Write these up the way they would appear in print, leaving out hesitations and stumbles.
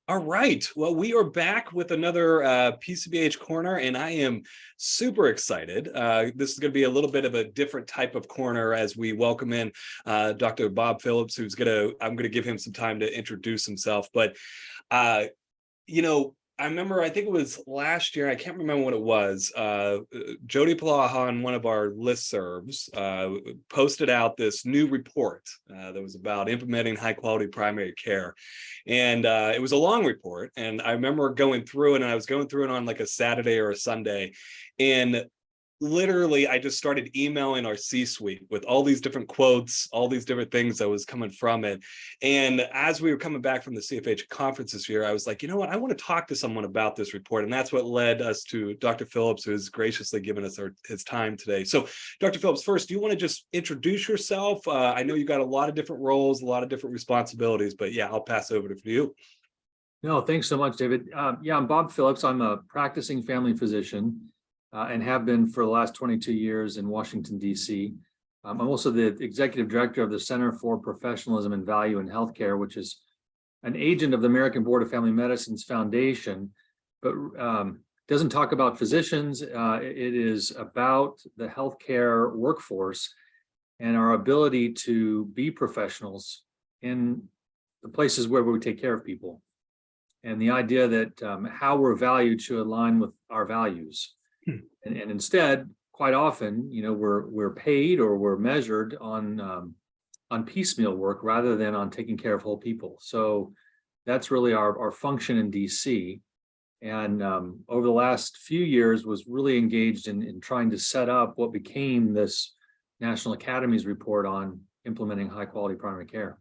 All right. Well, we are back with another PCBH Corner, and I am super excited. This is going to be a little bit of a different type of corner as we welcome in Dr. Bob Phillips, I'm going to give him some time to introduce himself. But, uh, I remember, I think it was last year, I can't remember what it was. Jody Palaha on one of our listservs posted out this new report that was about implementing high quality primary care. And it was a long report. And I remember going through it, and I was going through it on like a Saturday or a Sunday. And literally, I just started emailing our C-suite with all these different quotes, all these different things that was coming from it. And as we were coming back from the CFH conference this year, I was like, you know what, I want to talk to someone about this report. And that's what led us to Dr. Phillips, who has graciously given us his time today. So Dr. Phillips, first, do you want to just introduce yourself? I know you got a lot of different roles, a lot of different responsibilities, but yeah, I'll pass over to you. No, thanks so much, David. Yeah, I'm Bob Phillips. I'm a practicing family physician and have been for the last 22 years in Washington, D.C. I'm also the executive director of the Center for Professionalism and Value in Healthcare, which is an agent of the American Board of Family Medicine's foundation, but doesn't talk about physicians. It is about the healthcare workforce and our ability to be professionals in the places where we take care of people. And the idea that how we're valued should align with our values. And instead, quite often, we're paid or we're measured on piecemeal work rather than on taking care of whole people. So that's really our function in DC. And over the last few years was really engaged in trying to set up what became this National Academies report on implementing high quality primary care.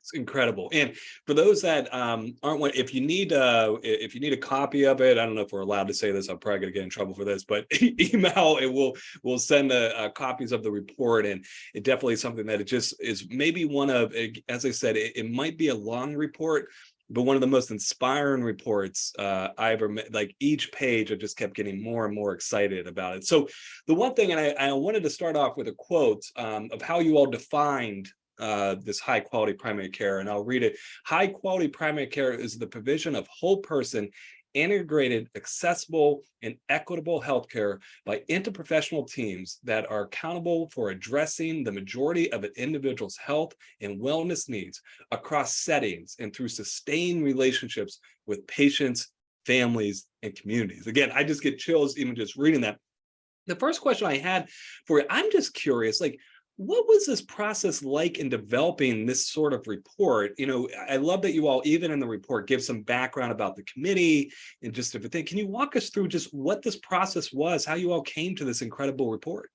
It's incredible. And for those that if you need a copy of it, I don't know if we're allowed to say this, I'm probably gonna get in trouble for this, but email and we'll send copies of the report. And it definitely is something that it just is maybe one of, as I said, it might be a long report, but one of the most inspiring reports I ever met. Like each page, I just kept getting more and more excited about it. So the one thing, and I wanted to start off with a quote of how you all defined this high quality primary care, and I'll read it. High quality primary care is the provision of whole person, integrated, accessible, and equitable healthcare by interprofessional teams that are accountable for addressing the majority of an individual's health and wellness needs across settings and through sustained relationships with patients, families, and communities. Again, I just get chills even just reading that. The first question I had for you, I'm just curious, like, what was this process like in developing this sort of report? I love that you all, even in the report, give some background about the committee and just different things. Can you walk us through just what this process was, how you all came to this incredible report?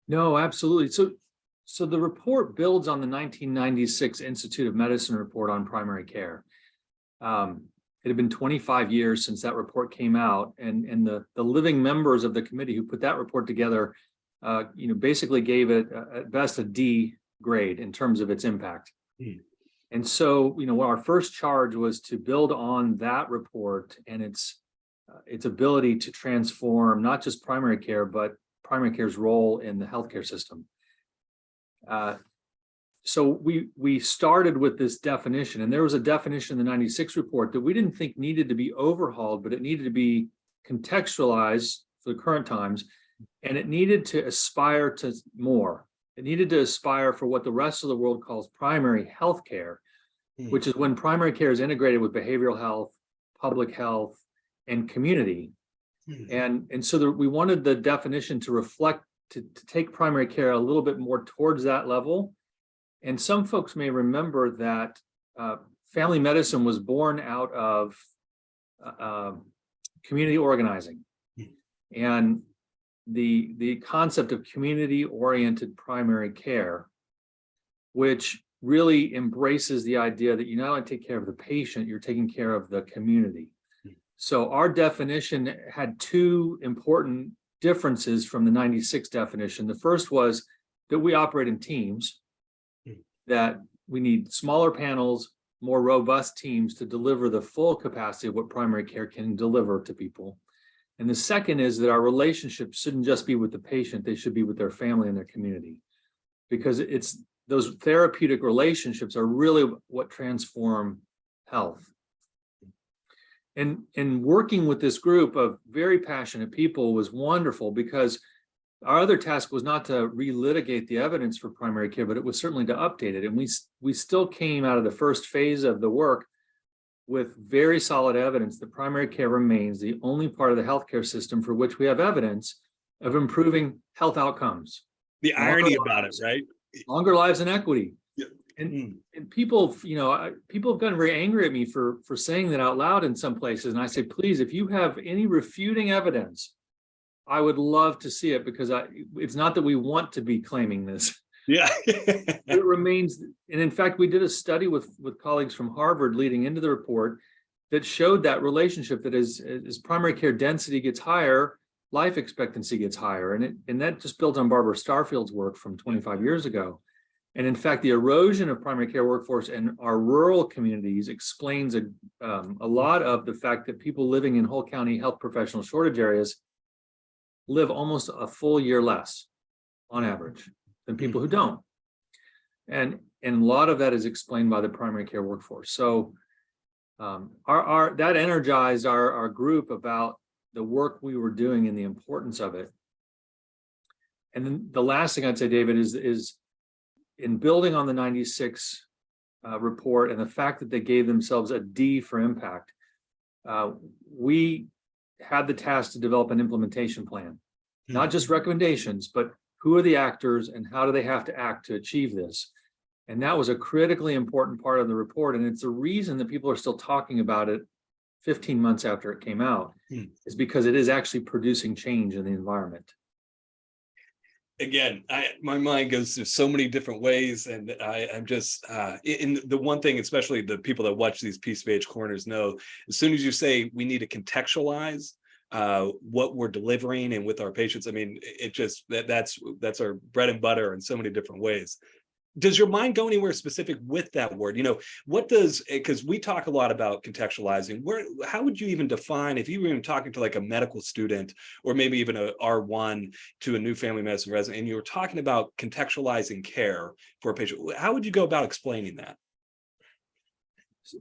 No, absolutely. So the report builds on the 1996 Institute of Medicine report on primary care. It had been 25 years since that report came out, and the living members of the committee who put that report together basically gave it at best a D grade in terms of its impact. And so, our first charge was to build on that report and its ability to transform not just primary care, but primary care's role in the healthcare system. So we started with this definition, and there was a definition in the 96 report that we didn't think needed to be overhauled, but it needed to be contextualized for the current times. And it needed to aspire to more. It needed to aspire for what the rest of the world calls primary health care, which is when primary care is integrated with behavioral health, public health, and community. And so we wanted the definition to reflect, to take primary care a little bit more towards that level. And some folks may remember that family medicine was born out of community organizing. And the concept of community-oriented primary care, which really embraces the idea that you not only take care of the patient, you're taking care of the community. So our definition had two important differences from the 96 definition. The first was that we operate in teams, that we need smaller panels, more robust teams to deliver the full capacity of what primary care can deliver to people. And the second is that our relationships shouldn't just be with the patient, they should be with their family and their community. Because it's those therapeutic relationships are really what transform health. And working with this group of very passionate people was wonderful, because our other task was not to relitigate the evidence for primary care, but it was certainly to update it. And we still came out of the first phase of the work with very solid evidence that primary care remains the only part of the healthcare system for which we have evidence of improving health outcomes. The irony about it, right? Longer lives and equity. Yeah. And people, people have gotten very angry at me for saying that out loud in some places. And I say, please, if you have any refuting evidence, I would love to see it, because it's not that we want to be claiming this. Yeah. It remains. And in fact, we did a study with colleagues from Harvard leading into the report that showed that relationship, that as primary care density gets higher, life expectancy gets higher. And that just builds on Barbara Starfield's work from 25 years ago. And in fact, the erosion of primary care workforce in our rural communities explains a lot of the fact that people living in whole county health professional shortage areas live almost a full year less on average than people who don't. And a lot of that is explained by the primary care workforce. So that energized our group about the work we were doing and the importance of it. And then the last thing I'd say, David, is in building on the 96 report and the fact that they gave themselves a D for impact, we had the task to develop an implementation plan, not just recommendations, but who are the actors and how do they have to act to achieve this? And that was a critically important part of the report. And it's the reason that people are still talking about it 15 months after it came out, is because it is actually producing change in the environment. Again, my mind goes through so many different ways, and I'm just in the one thing, especially the people that watch these PCBH corners know, as soon as you say we need to contextualize what we're delivering and with our patients, I mean, it just that's our bread and butter in so many different ways. Does your mind go anywhere specific with that word? What does, because we talk a lot about contextualizing, how would you even define, if you were even talking to like a medical student or maybe even a R1 to a new family medicine resident, and you were talking about contextualizing care for a patient, how would you go about explaining that?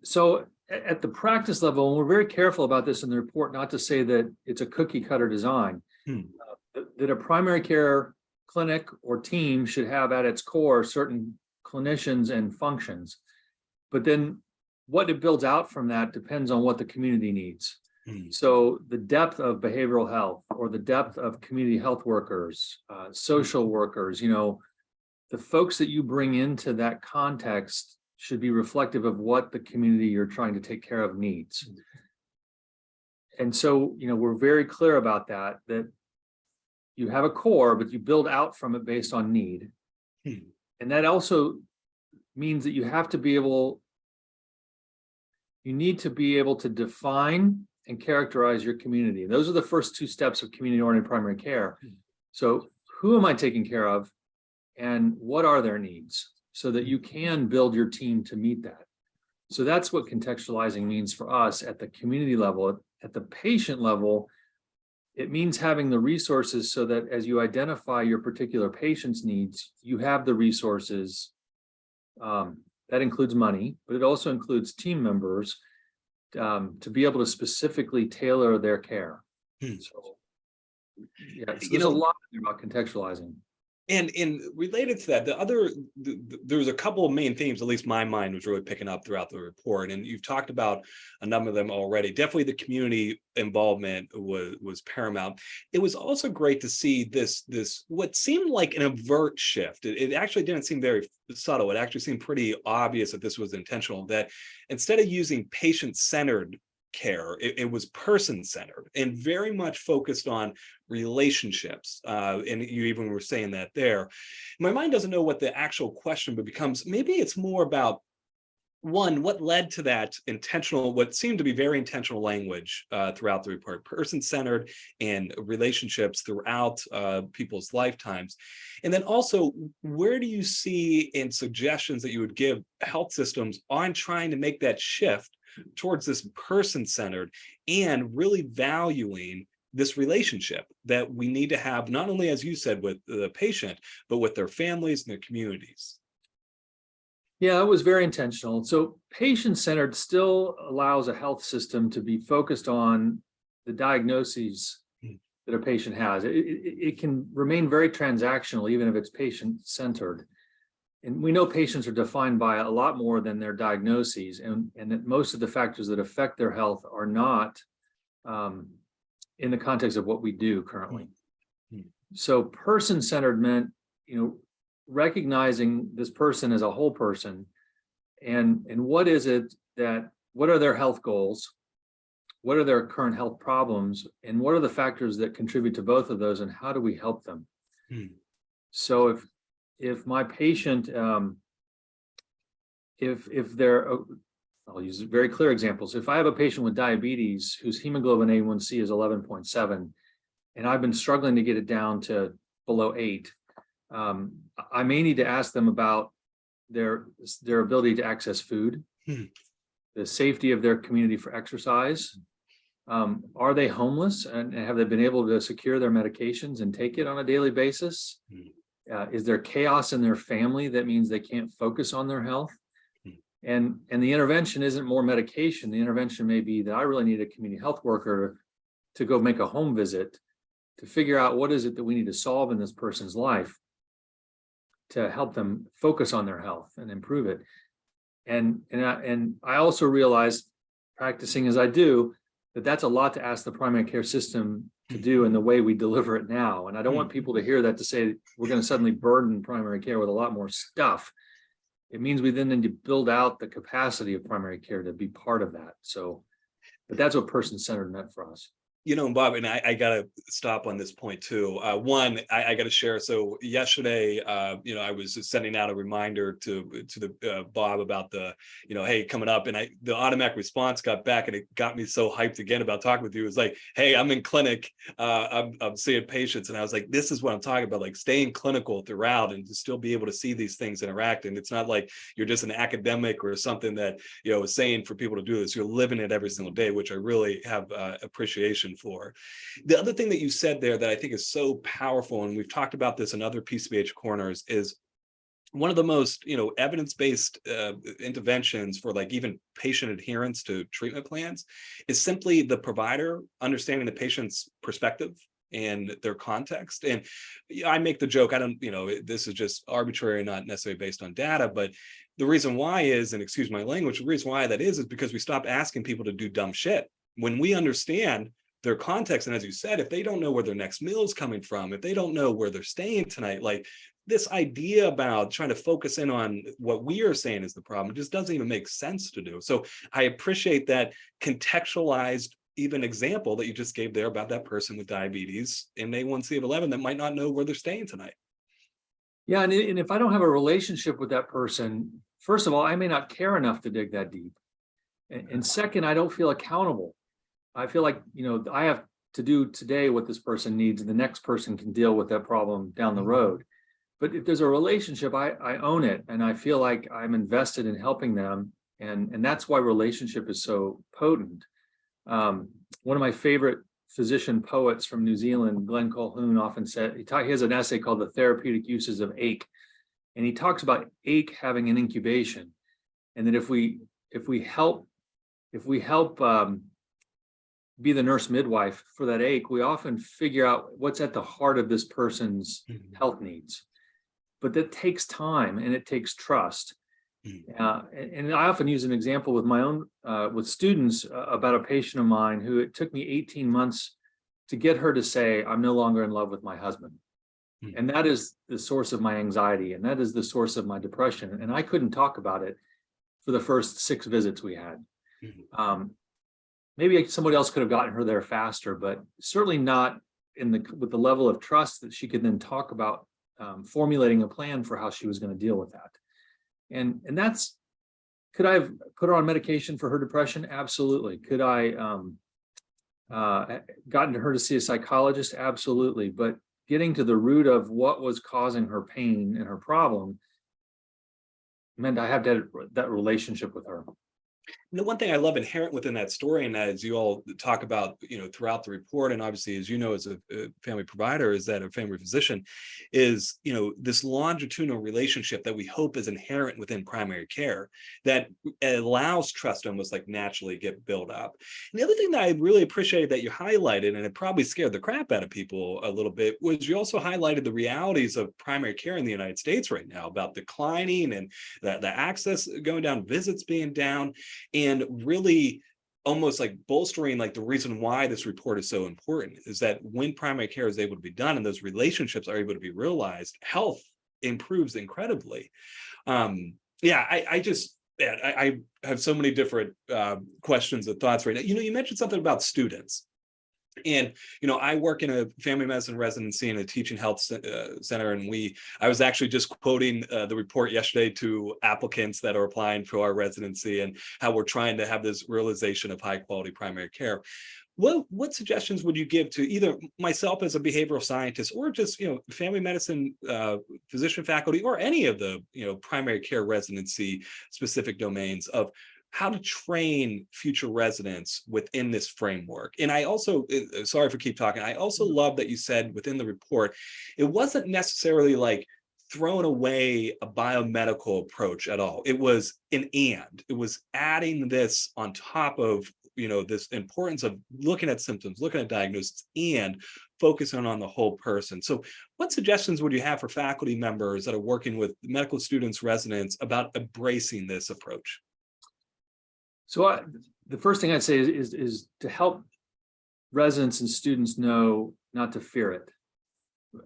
So at the practice level, and we're very careful about this in the report, not to say that it's a cookie cutter design, that a primary care clinic or team should have at its core certain clinicians and functions. But then what it builds out from that depends on what the community needs. So the depth of behavioral health or the depth of community health workers, social workers, the folks that you bring into that context should be reflective of what the community you're trying to take care of needs. And so, we're very clear about that you have a core, but you build out from it based on need. And that also means that you need to be able to define and characterize your community. And those are the first two steps of community-oriented primary care. So who am I taking care of and what are their needs so that you can build your team to meet that? So that's what contextualizing means for us at the community level. At the patient level, it means having the resources so that as you identify your particular patient's needs, you have the resources. That includes money, but it also includes team members to be able to specifically tailor their care. So, there's a lot about contextualizing. And related to that, there's a couple of main themes, at least my mind was really picking up throughout the report. And you've talked about a number of them already. Definitely the community involvement was paramount. It was also great to see this what seemed like an overt shift. It actually didn't seem very subtle. It actually seemed pretty obvious that this was intentional, that instead of using patient-centered care, it was person-centered and very much focused on relationships, and you even were saying that there. My mind doesn't know what the actual question but becomes. Maybe it's more about one, what led to that intentional, what seemed to be very intentional language throughout the report, person-centered and relationships throughout people's lifetimes. And then also, where do you see in suggestions that you would give health systems on trying to make that shift towards this person-centered and really valuing this relationship that we need to have, not only, as you said, with the patient, but with their families and their communities? Yeah, it was very intentional. So patient-centered still allows a health system to be focused on the diagnoses that a patient has. It can remain very transactional, even if it's patient-centered. And we know patients are defined by a lot more than their diagnoses, and that most of the factors that affect their health are not in the context of what we do currently. So person-centered meant, recognizing this person as a whole person, and what is it that, what are their health goals, what are their current health problems, and what are the factors that contribute to both of those, and how do we help them? So if my patient, if they're, I'll use very clear examples. If I have a patient with diabetes whose hemoglobin A1C is 11.7, and I've been struggling to get it down to below 8, I may need to ask them about their ability to access food, the safety of their community for exercise. Are they homeless, and have they been able to secure their medications and take it on a daily basis? Is there chaos in their family that means they can't focus on their health? And the intervention isn't more medication. The intervention may be that I really need a community health worker to go make a home visit to figure out what is it that we need to solve in this person's life to help them focus on their health and improve it. And I also realized, practicing as I do, that that's a lot to ask the primary care system to do in the way we deliver it now. And I don't want people to hear that to say we're going to suddenly burden primary care with a lot more stuff. It means we then need to build out the capacity of primary care to be part of that. So, but that's what person-centered meant for us. Bob, and I got to stop on this point too. One, I got to share. So yesterday, I was just sending out a reminder to the Bob about the, hey, coming up, and the automatic response got back, and it got me so hyped again about talking with you. It was like, hey, I'm in clinic, I'm seeing patients, and I was like, this is what I'm talking about, like staying clinical throughout and to still be able to see these things interact. And it's not like you're just an academic or something that is saying for people to do this. You're living it every single day, which I really have appreciation for. The other thing that you said there that I think is so powerful, and we've talked about this in other PCBH corners, is one of the most evidence-based interventions for like even patient adherence to treatment plans is simply the provider understanding the patient's perspective and their context. And I make the joke, I don't, this is just arbitrary, not necessarily based on data, but the reason why is, and excuse my language, the reason why that is because we stop asking people to do dumb shit. When we understand their context, and as you said, if they don't know where their next meal is coming from, if they don't know where they're staying tonight, like this idea about trying to focus in on what we are saying is the problem, it just doesn't even make sense to do. So I appreciate that contextualized even example that you just gave there about that person with diabetes and A1C of 11 that might not know where they're staying tonight. Yeah, and if I don't have a relationship with that person, first of all, I may not care enough to dig that deep. And second, I don't feel accountable. I feel like, I have to do today what this person needs, and the next person can deal with that problem down the road. But if there's a relationship, I own it, and I feel like I'm invested in helping them. And that's why relationship is so potent. One of my favorite physician poets from New Zealand, Glenn Colquhoun, often said, he has an essay called The Therapeutic Uses of Ache. And he talks about ache having an incubation. And that if we help be the nurse midwife for that ache, we often figure out what's at the heart of this person's health needs. But that takes time and it takes trust. And I often use an example with my own, with students about a patient of mine who it took me 18 months to get her to say, I'm no longer in love with my husband. And that is the source of my anxiety. And that is the source of my depression. And I couldn't talk about it for the first 6 visits we had. Maybe somebody else could have gotten her there faster, but certainly not with the level of trust that she could then talk about formulating a plan for how she was going to deal with that. And that's, could I have put her on medication for her depression? Absolutely. Could I gotten her to see a psychologist? Absolutely. But getting to the root of what was causing her pain and her problem meant I had that relationship with her. The one thing I love inherent within that story, and as you all talk about, throughout the report, and obviously, as you know, as a family provider, is that a family physician, is, this longitudinal relationship that we hope is inherent within primary care that allows trust to almost like naturally get built up. And the other thing that I really appreciated that you highlighted, and it probably scared the crap out of people a little bit, was you also highlighted the realities of primary care in the United States right now about declining and the access going down, visits being down, and really almost like bolstering like the reason why this report is so important is that when primary care is able to be done and those relationships are able to be realized, health improves incredibly. Yeah, I just, yeah, I have so many different questions and thoughts right now. You mentioned something about students. And I work in a family medicine residency in a teaching health center, and I was actually just quoting the report yesterday to applicants that are applying for our residency, and how we're trying to have this realization of high quality primary care. What suggestions would you give to either myself as a behavioral scientist, or just family medicine physician faculty, or any of the primary care residency specific domains of how to train future residents within this framework? And I also, sorry for keep talking, I also love that you said within the report, it wasn't necessarily like throwing away a biomedical approach at all. It was it was adding this on top of this importance of looking at symptoms, looking at diagnosis, and focusing on the whole person. So what suggestions would you have for faculty members that are working with medical students, residents, about embracing this approach? So the first thing I'd say is to help residents and students know not to fear it,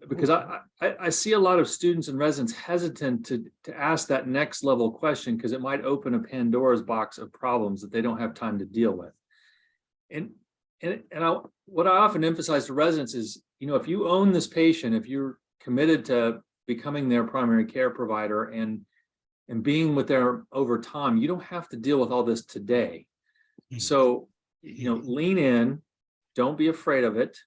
because I see a lot of students and residents hesitant to ask that next level question, because it might open a Pandora's box of problems that they don't have time to deal with. What I often emphasize to residents is, if you own this patient, if you're committed to becoming their primary care provider and being with them over time, you don't have to deal with all this today. So, lean in, don't be afraid of it.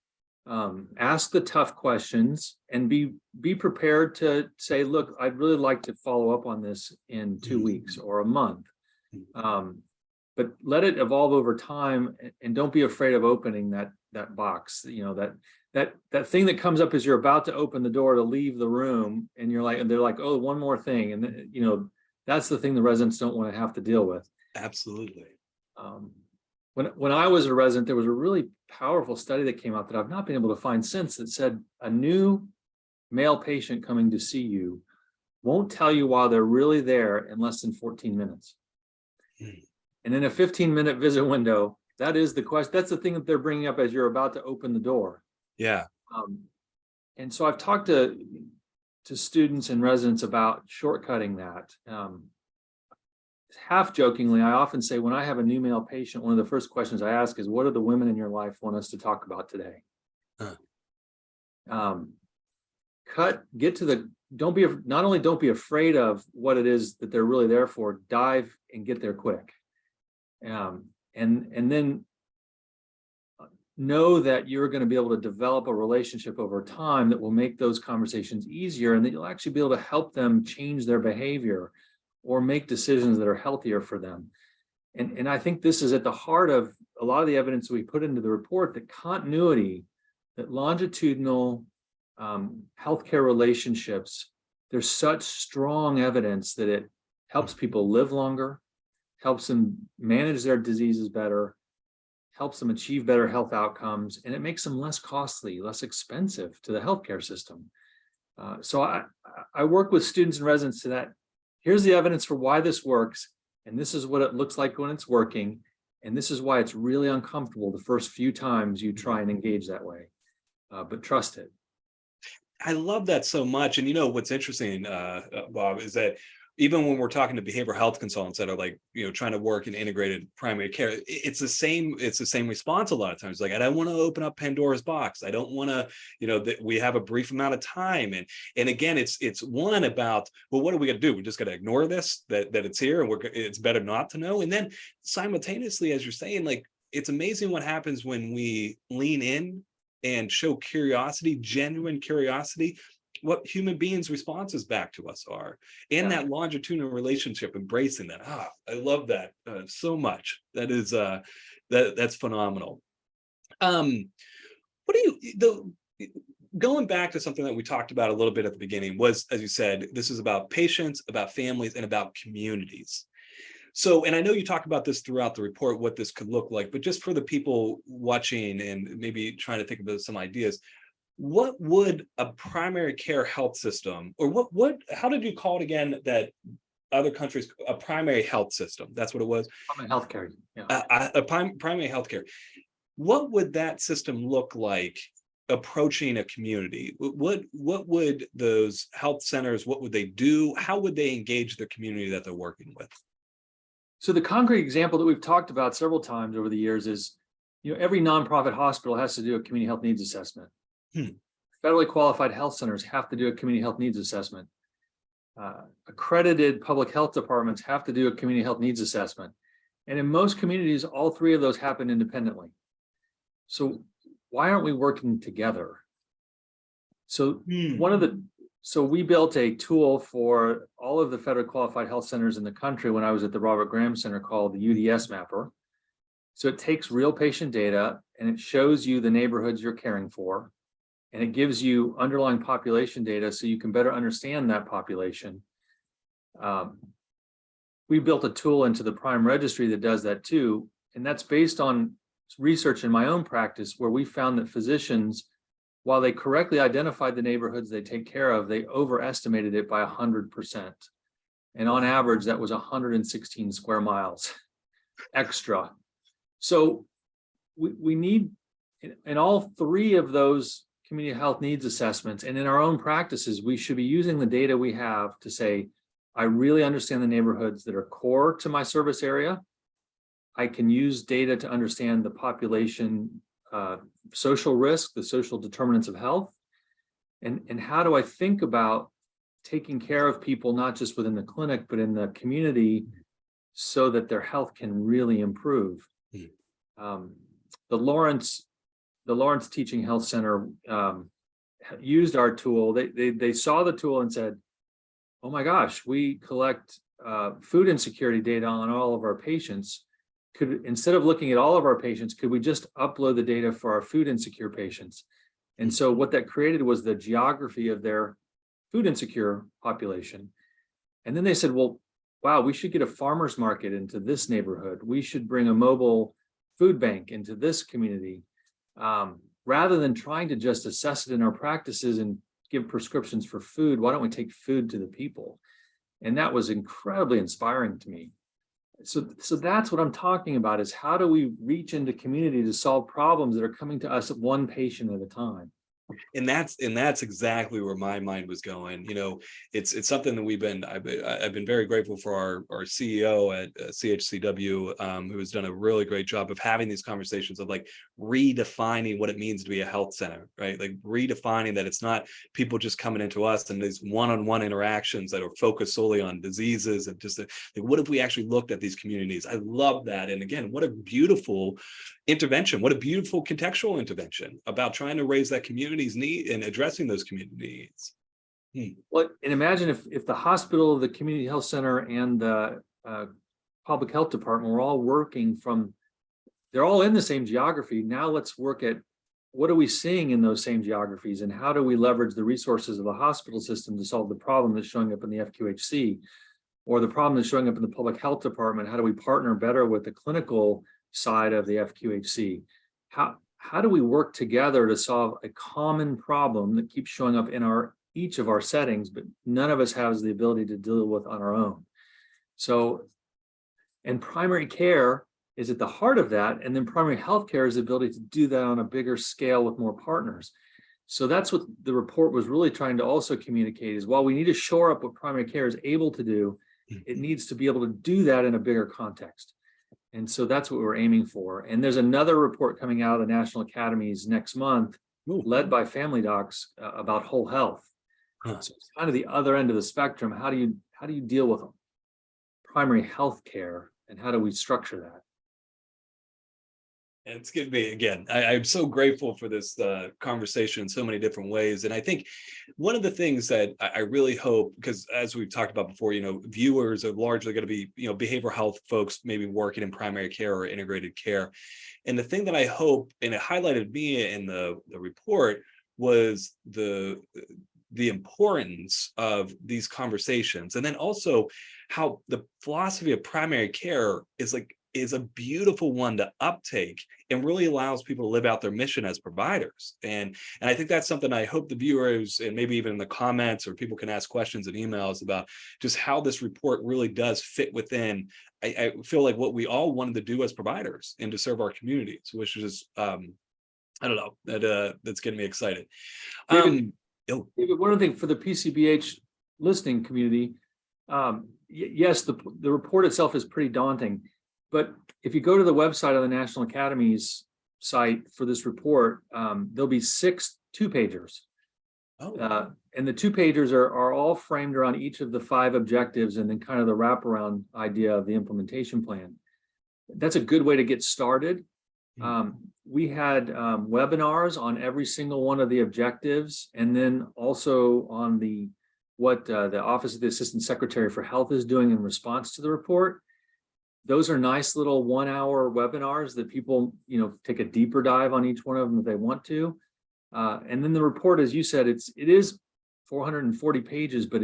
Ask the tough questions, and be prepared to say, look, I'd really like to follow up on this in 2 weeks or a month. But let it evolve over time, and don't be afraid of opening that box. That thing that comes up as you're about to open the door to leave the room, and they're like, oh, one more thing. And that's the thing the residents don't want to have to deal with. Absolutely. When I was a resident, there was a really powerful study that came out that I've not been able to find since, that said a new male patient coming to see you won't tell you while they're really there in less than 14 minutes. And in a 15-minute visit window, that is the question. That's the thing that they're bringing up as you're about to open the door. Yeah. And so I've talked to students and residents about shortcutting that. Half jokingly, I often say, when I have a new male patient, one of the first questions I ask is, what do the women in your life want us to talk about today? Not only don't be afraid of what it is that they're really there for, dive and get there quick. And then know that you're going to be able to develop a relationship over time that will make those conversations easier, and that you'll actually be able to help them change their behavior or make decisions that are healthier for them. And I think this is at the heart of a lot of the evidence we put into the report, that continuity, that longitudinal healthcare relationships, there's such strong evidence that it helps people live longer, helps them manage their diseases better, helps them achieve better health outcomes, and it makes them less costly, less expensive to the healthcare system. So I work with students and residents to that. Here's the evidence for why this works, and this is what it looks like when it's working, and this is why it's really uncomfortable the first few times you try and engage that way, but trust it. I love that so much. And what's interesting, Bob, is that even when we're talking to behavioral health consultants that are like, trying to work in integrated primary care, it's the same response a lot of times. Like, I don't want to open up Pandora's box. I don't want to, that we have a brief amount of time. And again, it's one about, well, what are we going to do? We just got to ignore this, that it's here, and it's better not to know. And then simultaneously, as you're saying, like, it's amazing what happens when we lean in and show curiosity, genuine curiosity, what human beings' responses back to us are, and that longitudinal relationship, embracing that. I love that so much. That is that's phenomenal. What do going back to something that we talked about a little bit at the beginning was, as you said, this is about patients, about families, and about communities. So, and I know you talked about this throughout the report, what this could look like, but just for the people watching and maybe trying to think about some ideas, what would a primary care health system, or how did you call it again, that other countries, a primary health system, that's what it was? Primary healthcare. Primary healthcare. What would that system look like approaching a community? What would those health centers, what would they do? How would they engage the community that they're working with? So the concrete example that we've talked about several times over the years is, every nonprofit hospital has to do a community health needs assessment. Federally qualified health centers have to do a community health needs assessment. Accredited public health departments have to do a community health needs assessment. And in most communities, all three of those happen independently. So why aren't we working together? So we built a tool for all of the federally qualified health centers in the country when I was at the Robert Graham Center, called the UDS Mapper. So it takes real patient data and it shows you the neighborhoods you're caring for, and it gives you underlying population data so you can better understand that population. We built a tool into the Prime Registry that does that too, and that's based on research in my own practice, where we found that physicians, while they correctly identified the neighborhoods they take care of, they overestimated it by 100%. And on average, that was 116 square miles extra. So we need, in all three of those community health needs assessments and in our own practices, we should be using the data we have to say, I really understand the neighborhoods that are core to my service area. I can use data to understand the population social risk, the social determinants of health, and how do I think about taking care of people, not just within the clinic, but in the community, so that their health can really improve. The Lawrence Teaching Health Center used our tool. They saw the tool and said, oh my gosh, we collect food insecurity data on all of our patients. Instead of looking at all of our patients, could we just upload the data for our food insecure patients? And so what that created was the geography of their food insecure population. And then they said, well, wow, we should get a farmer's market into this neighborhood. We should bring a mobile food bank into this community. Rather than trying to just assess it in our practices and give prescriptions for food, why don't we take food to the people? And that was incredibly inspiring to me. So that's what I'm talking about, is how do we reach into community to solve problems that are coming to us one patient at a time? And that's exactly where my mind was going. It's something that I've been very grateful for our CEO at CHCW, who has done a really great job of having these conversations of like redefining what it means to be a health center, right? Like redefining that it's not people just coming into us and these one-on-one interactions that are focused solely on diseases, and just like, what if we actually looked at these communities? I love that. And again, what a beautiful intervention, what a beautiful contextual intervention about trying to raise that community's need and addressing those community needs. Well, and imagine if the hospital, the community health center, and the public health department were all working they're all in the same geography. Now let's work at what are we seeing in those same geographies, and how do we leverage the resources of the hospital system to solve the problem that's showing up in the FQHC, or the problem that's showing up in the public health department? How do we partner better with the clinical side of the FQHC? How do we work together to solve a common problem that keeps showing up in each of our settings, but none of us has the ability to deal with on our own? So, and primary care is at the heart of that, and then primary health care is the ability to do that on a bigger scale with more partners. So that's what the report was really trying to also communicate, is while we need to shore up what primary care is able to do, it needs to be able to do that in a bigger context. And so that's what we're aiming for. And there's another report coming out of the National Academies next month, led by family docs, about whole health. So it's kind of the other end of the spectrum. How do you deal with primary health care, and how do we structure that? And it's going to be, again, I'm so grateful for this conversation in so many different ways. And I think one of the things that I really hope, because as we've talked about before, viewers are largely going to be, behavioral health folks, maybe working in primary care or integrated care. And the thing that I hope, and it highlighted me in the report, was the importance of these conversations. And then also how the philosophy of primary care is a beautiful one to uptake and really allows people to live out their mission as providers. And I think that's something I hope the viewers, and maybe even in the comments, or people can ask questions and emails about just how this report really does fit within, I feel like, what we all wanted to do as providers and to serve our communities, which is, I don't know, that's getting me excited. David, one other thing for the PCBH listening community, yes, the report itself is pretty daunting. But if you go to the website of the National Academies site for this report, there'll be 6 2-pagers. Oh. And the 2-pagers are all framed around each of the 5 objectives and then kind of the wraparound idea of the implementation plan. That's a good way to get started. We had webinars on every single one of the objectives, and then also on what the Office of the Assistant Secretary for Health is doing in response to the report. Those are nice little 1-hour webinars that people, take a deeper dive on each one of them if they want to. And then the report, as you said, it is 440 pages, but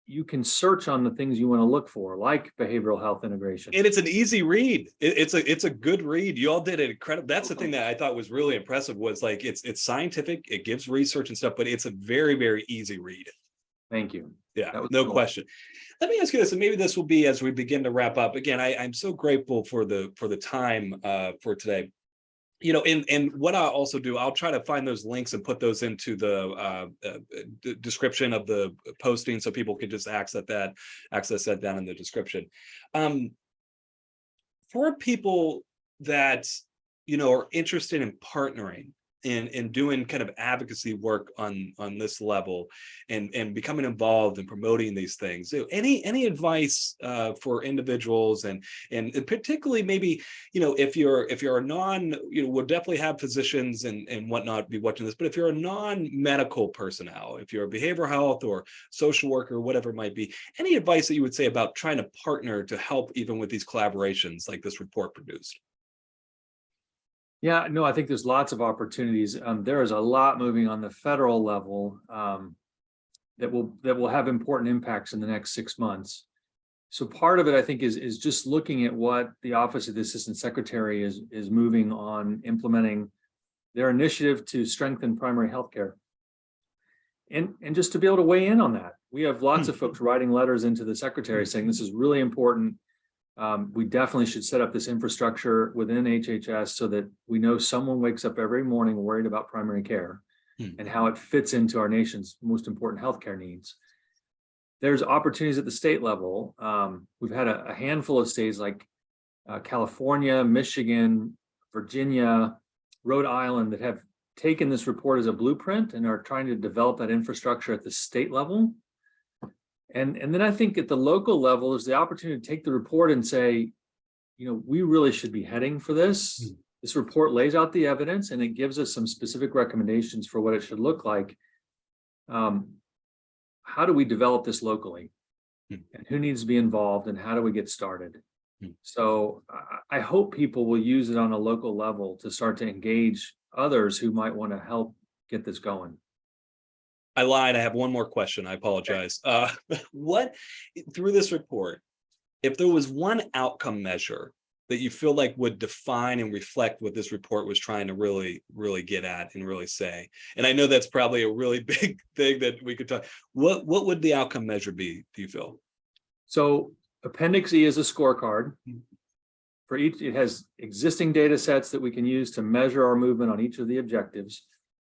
you can search on the things you want to look for, like behavioral health integration. And it's an easy read. It's a good read. You all did it incredible. That's the thing that I thought was really impressive, was like, it's scientific, it gives research and stuff, but it's a very, very easy read. Thank you. Yeah, no question. Let me ask you this, and maybe this will be as we begin to wrap up. Again, I'm so grateful for the time for today. And what I'll also do, I'll try to find those links and put those into the description of the posting, so people can just access that down in the description. For people that are interested in partnering and doing kind of advocacy work on this level, and becoming involved in promoting these things, any advice for individuals, and particularly maybe, if you're a non, we'll definitely have physicians and whatnot be watching this, but if you're a non-medical personnel, if you're a behavioral health or social worker, whatever it might be, any advice that you would say about trying to partner to help even with these collaborations like this report produced? Yeah, no, I think there's lots of opportunities. There is a lot moving on the federal level that will have important impacts in the next 6 months. So part of it, I think, is just looking at what the Office of the Assistant Secretary is moving on, implementing their initiative to strengthen primary health care. And just to be able to weigh in on that. We have lots of folks writing letters into the Secretary saying this is really important. We definitely should set up this infrastructure within HHS so that we know someone wakes up every morning worried about primary care and how it fits into our nation's most important healthcare needs. There's opportunities at the state level. We've had a handful of states like California, Michigan, Virginia, Rhode Island that have taken this report as a blueprint and are trying to develop that infrastructure at the state level. And then I think at the local level, there's the opportunity to take the report and say, we really should be heading for this. This report lays out the evidence and it gives us some specific recommendations for what it should look like. How do we develop this locally? And who needs to be involved, and how do we get started? So I hope people will use it on a local level to start to engage others who might want to help get this going. I lied. I have one more question. I apologize. What, through this report, if there was one outcome measure that you feel like would define and reflect what this report was trying to really, really get at and really say, and I know that's probably a really big thing that we could talk, what would the outcome measure be, do you feel? So Appendix E is a scorecard. For each, it has existing data sets that we can use to measure our movement on each of the objectives.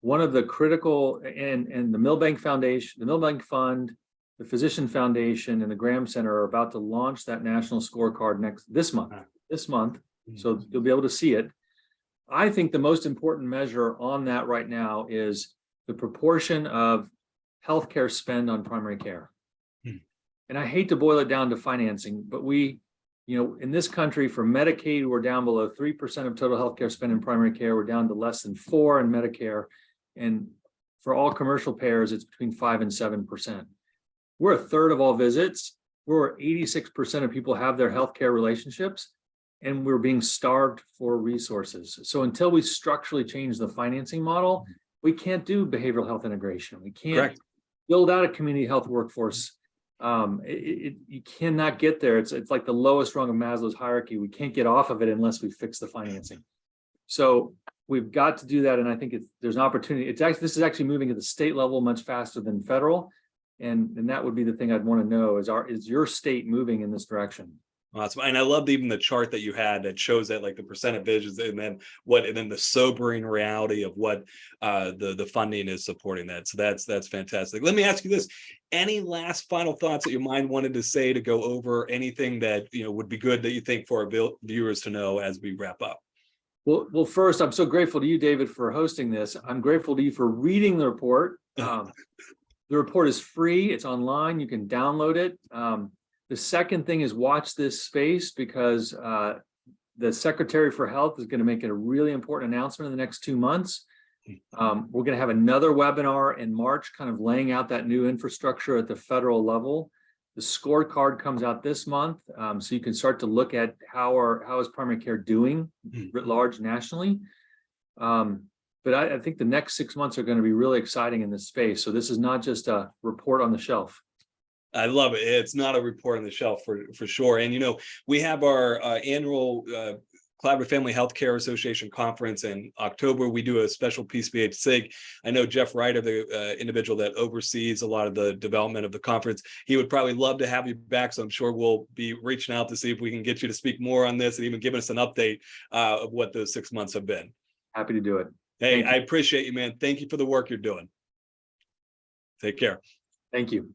One of the critical, and the Milbank Foundation, the Milbank Fund, the Physician Foundation, and the Graham Center are about to launch that national scorecard this month. So you'll be able to see it. I think the most important measure on that right now is the proportion of healthcare spend on primary care. And I hate to boil it down to financing, but we In this country, for Medicaid, we're down below 3% of total healthcare spend in primary care. We're down to less than 4% in Medicare. And for all commercial payers, it's between 5% and 7%. We're a third of all visits. Where 86% of people have their healthcare relationships, and we're being starved for resources. So until we structurally change the financing model, we can't do behavioral health integration. We can't build out a community health workforce. You cannot get there. It's like the lowest rung of Maslow's hierarchy. We can't get off of it unless we fix the financing. So we've got to do that, and I think there's an opportunity. This is actually moving at the state level much faster than federal. And that would be the thing I'd want to know is your state moving in this direction? Awesome. And I loved even the chart that you had that shows that like the percent of visions and then the sobering reality of what the funding is supporting that. So that's fantastic. Let me ask you this. Any last final thoughts that your mind wanted to say to go over, anything that would be good that you think for our viewers to know as we wrap up? Well, first, I'm so grateful to you, David, for hosting this. I'm grateful to you for reading the report. The report is free. It's online. You can download it. The second thing is watch this space, because the Secretary for Health is going to make it a really important announcement in the next 2 months. We're going to have another webinar in March, kind of laying out that new infrastructure at the federal level. The scorecard comes out this month, so you can start to look at how is primary care doing writ large nationally. But I think the next 6 months are going to be really exciting in this space. So this is not just a report on the shelf. I love it. It's not a report on the shelf for sure. And, we have our annual Collaborative Family Healthcare Association conference in October. We do a special PCBH SIG. I know Jeff Ryder, the individual that oversees a lot of the development of the conference, he would probably love to have you back. So I'm sure we'll be reaching out to see if we can get you to speak more on this and even give us an update of what those 6 months have been. Happy to do it. Hey, I appreciate you, man. Thank you for the work you're doing. Take care. Thank you.